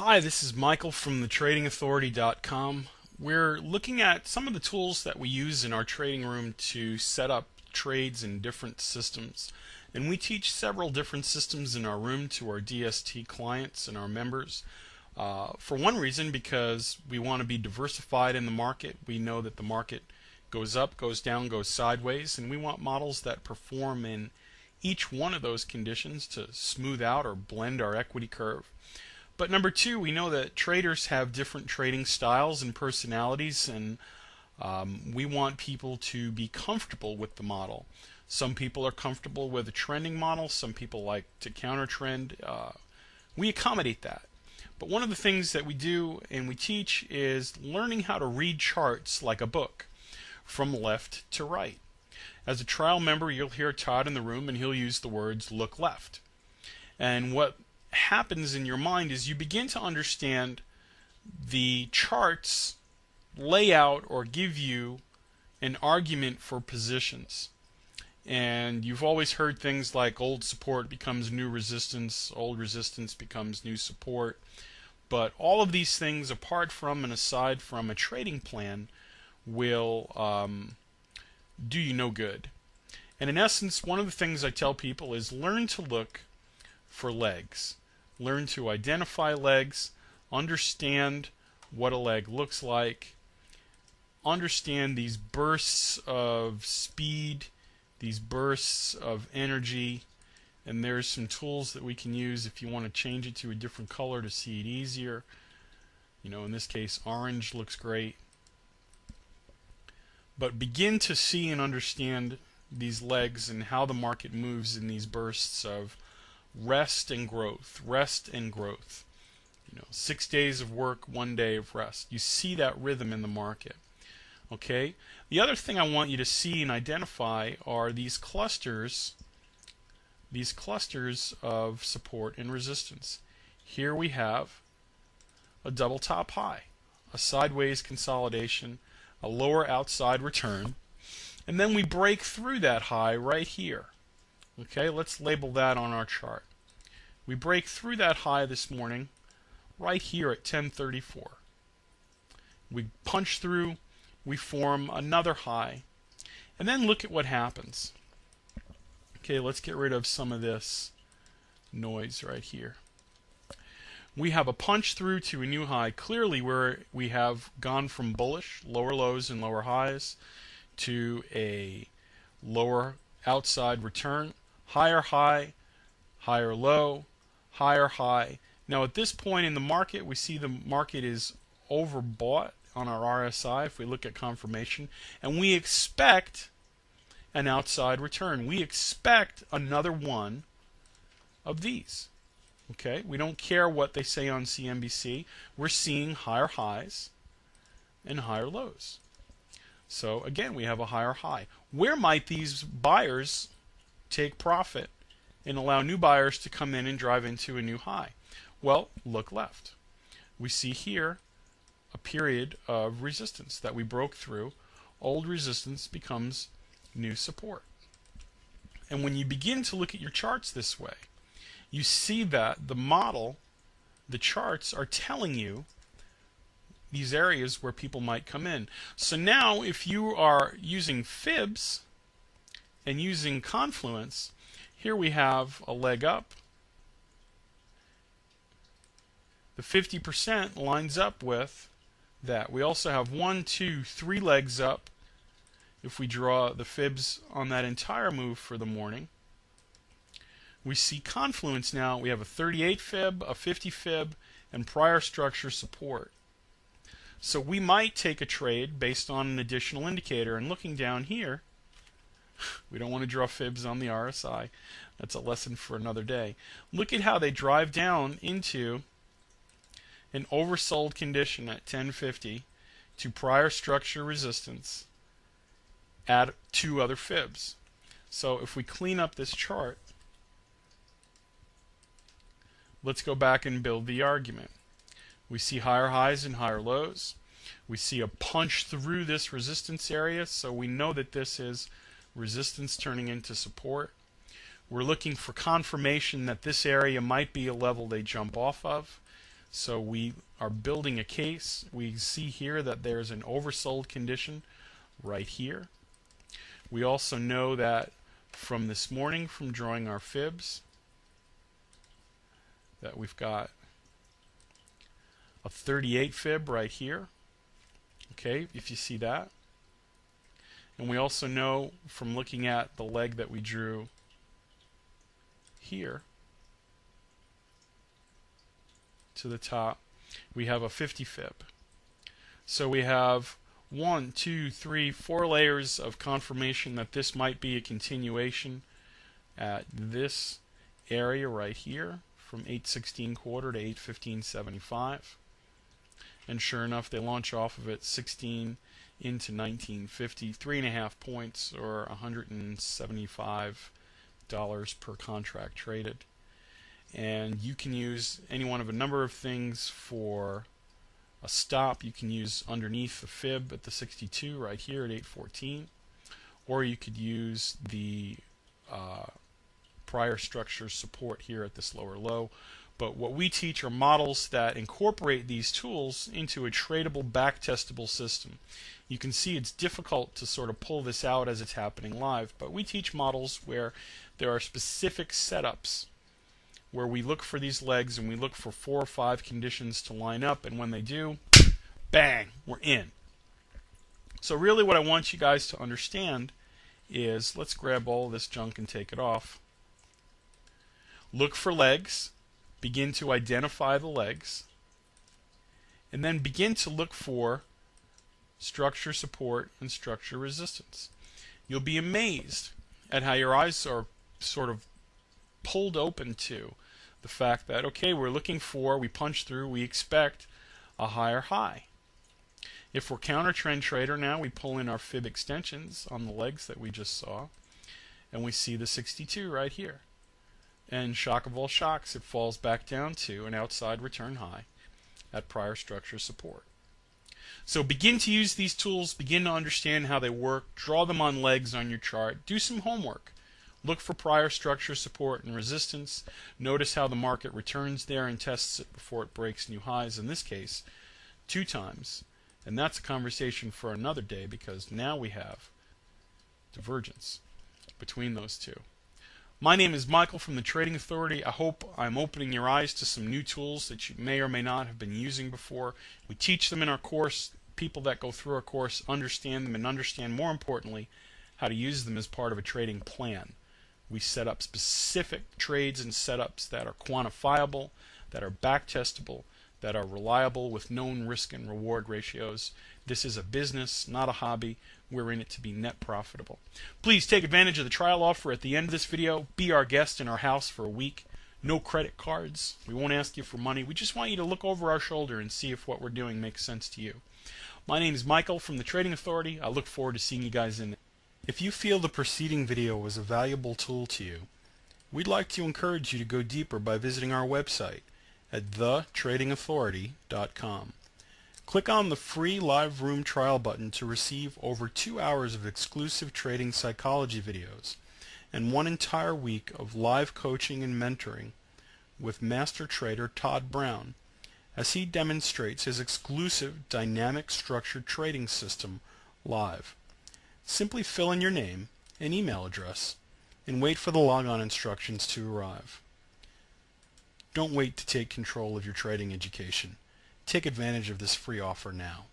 Hi, this is Michael from thetradingauthority.com. We're looking at some of the tools that we use in our trading room to set up trades in different systems. And we teach several different systems in our room to our DST clients and our members. For one reason, because we want to be diversified in the market. We know that the market goes up, goes down, goes sideways, and we want models that perform in each one of those conditions to smooth out or blend our equity curve. But number two, we know that traders have different trading styles and personalities, and we want people to be comfortable with the model. Some people are comfortable with a trending model. Some people like to counter trend. We accommodate that. But one of the things that we do and we teach is learning how to read charts like a book from left to right. As a trial member, you'll hear Todd in the room, and he'll use the words "look left." And what happens in your mind is you begin to understand the charts layout or give you an argument for positions. And you've always heard things like old support becomes new resistance, old resistance becomes new support. But all of these things, apart from and aside from a trading plan, will do you no good. And in essence, one of the things I tell people is learn to look for legs. Learn to identify legs, understand what a leg looks like, understand these bursts of speed, these bursts of energy, and there's some tools that we can use if you want to change it to a different color to see it easier. You know, in this case, orange looks great. But begin to see and understand these legs and how the market moves in these bursts of rest and growth, rest and growth. 6 days of work, 1 day of rest. You see that rhythm in the market. Okay? The other thing I want you to see and identify are these clusters of support and resistance. Here we have a double top high, a sideways consolidation, a lower outside return, and then we break through that high right here. Okay, let's label that on our chart. We break through that high this morning right here at 1034. We punch through, we form another high, and then look at what happens. Okay, let's get rid of some of this noise right here. We have a punch through to a new high, clearly where we have gone from bullish, lower lows and lower highs, to a lower outside return, higher high, higher low, higher high. Now at this point in the market, we see the market is overbought on our RSI if we look at confirmation, and we expect an outside return. We expect another one of these. Okay, we don't care what they say on CNBC. We're seeing higher highs and higher lows. So again, we have a higher high. Where might these buyers take profit and allow new buyers to come in and drive into a new high? Well, look left. We see here a period of resistance that we broke through. Old resistance becomes new support. And when you begin to look at your charts this way, you see that the model, the charts are telling you these areas where people might come in. So now if you are using fibs and using confluence, here we have a leg up. The 50% lines up with that. We also have 1, 2, 3 legs up if we draw the fibs on that entire move for the morning. We see confluence now. We have a 38 fib, a 50 fib, and prior structure support. So we might take a trade based on an additional indicator. And looking down here, we don't want to draw fibs on the RSI. That's a lesson for another day. Look at how they drive down into an oversold condition at 1050 to prior structure resistance. Add 2 other fibs. So if we clean up this chart, let's go back and build the argument. We see higher highs and higher lows. We see a punch through this resistance area, so we know that this is resistance turning into support. We're looking for confirmation that this area might be a level they jump off of. So we are building a case. We see here that there's an oversold condition right here. We also know that from this morning, from drawing our fibs, that we've got a 38 fib right here. Okay, if you see that. And we also know from looking at the leg that we drew here to the top, we have a 50 fib. So we have 1, 2, 3, 4 layers of confirmation that this might be a continuation at this area right here from 816 quarter to 815.75. And sure enough, they launch off of it 16 into 1950, 3.5 points, or $175 per contract traded. And you can use any one of a number of things for a stop. You can use underneath the fib at the 62 right here at 814, or you could use the prior structure support here at this lower low. But what we teach are models that incorporate these tools into a tradable, back-testable system. You can see it's difficult to sort of pull this out as it's happening live, but we teach models where there are specific setups where we look for these legs and we look for 4 or 5 conditions to line up, and when they do, bang, we're in. So really what I want you guys to understand is, let's grab all this junk and take it off. Look for legs. Begin to identify the legs, and then begin to look for structure support and structure resistance. You'll be amazed at how your eyes are sort of pulled open to the fact that, okay, we're looking for, we punch through, we expect a higher high. If we're counter trend trader now, we pull in our fib extensions on the legs that we just saw, and we see the 62 right here. And shock of all shocks, it falls back down to an outside return high at prior structure support. So begin to use these tools, begin to understand how they work, draw them on legs on your chart, do some homework. Look for prior structure support and resistance. Notice how the market returns there and tests it before it breaks new highs, in this case 2 times. And that's a conversation for another day, because now we have divergence between those two. My name is Michael from the Trading Authority. I hope I'm opening your eyes to some new tools that you may or may not have been using before. We teach them in our course. People that go through our course understand them, and understand, more importantly, how to use them as part of a trading plan. We set up specific trades and setups that are quantifiable, that are back-testable, that are reliable with known risk and reward ratios. This is a business, not a hobby. We're in it to be net profitable. Please take advantage of the trial offer at the end of this video. Be our guest in our house for a week. No credit cards. We won't ask you for money. We just want you to look over our shoulder and see if what we're doing makes sense to you. My name is Michael from the Trading Authority. I look forward to seeing you guys in there. If you feel the preceding video was a valuable tool to you, we'd like to encourage you to go deeper by visiting our website at thetradingauthority.com. Click on the free live room trial button to receive over 2 hours of exclusive trading psychology videos and 1 entire week of live coaching and mentoring with master trader Todd Brown as he demonstrates his exclusive dynamic structured trading system live. Simply fill in your name and email address and wait for the logon instructions to arrive. Don't wait to take control of your trading education. Take advantage of this free offer now.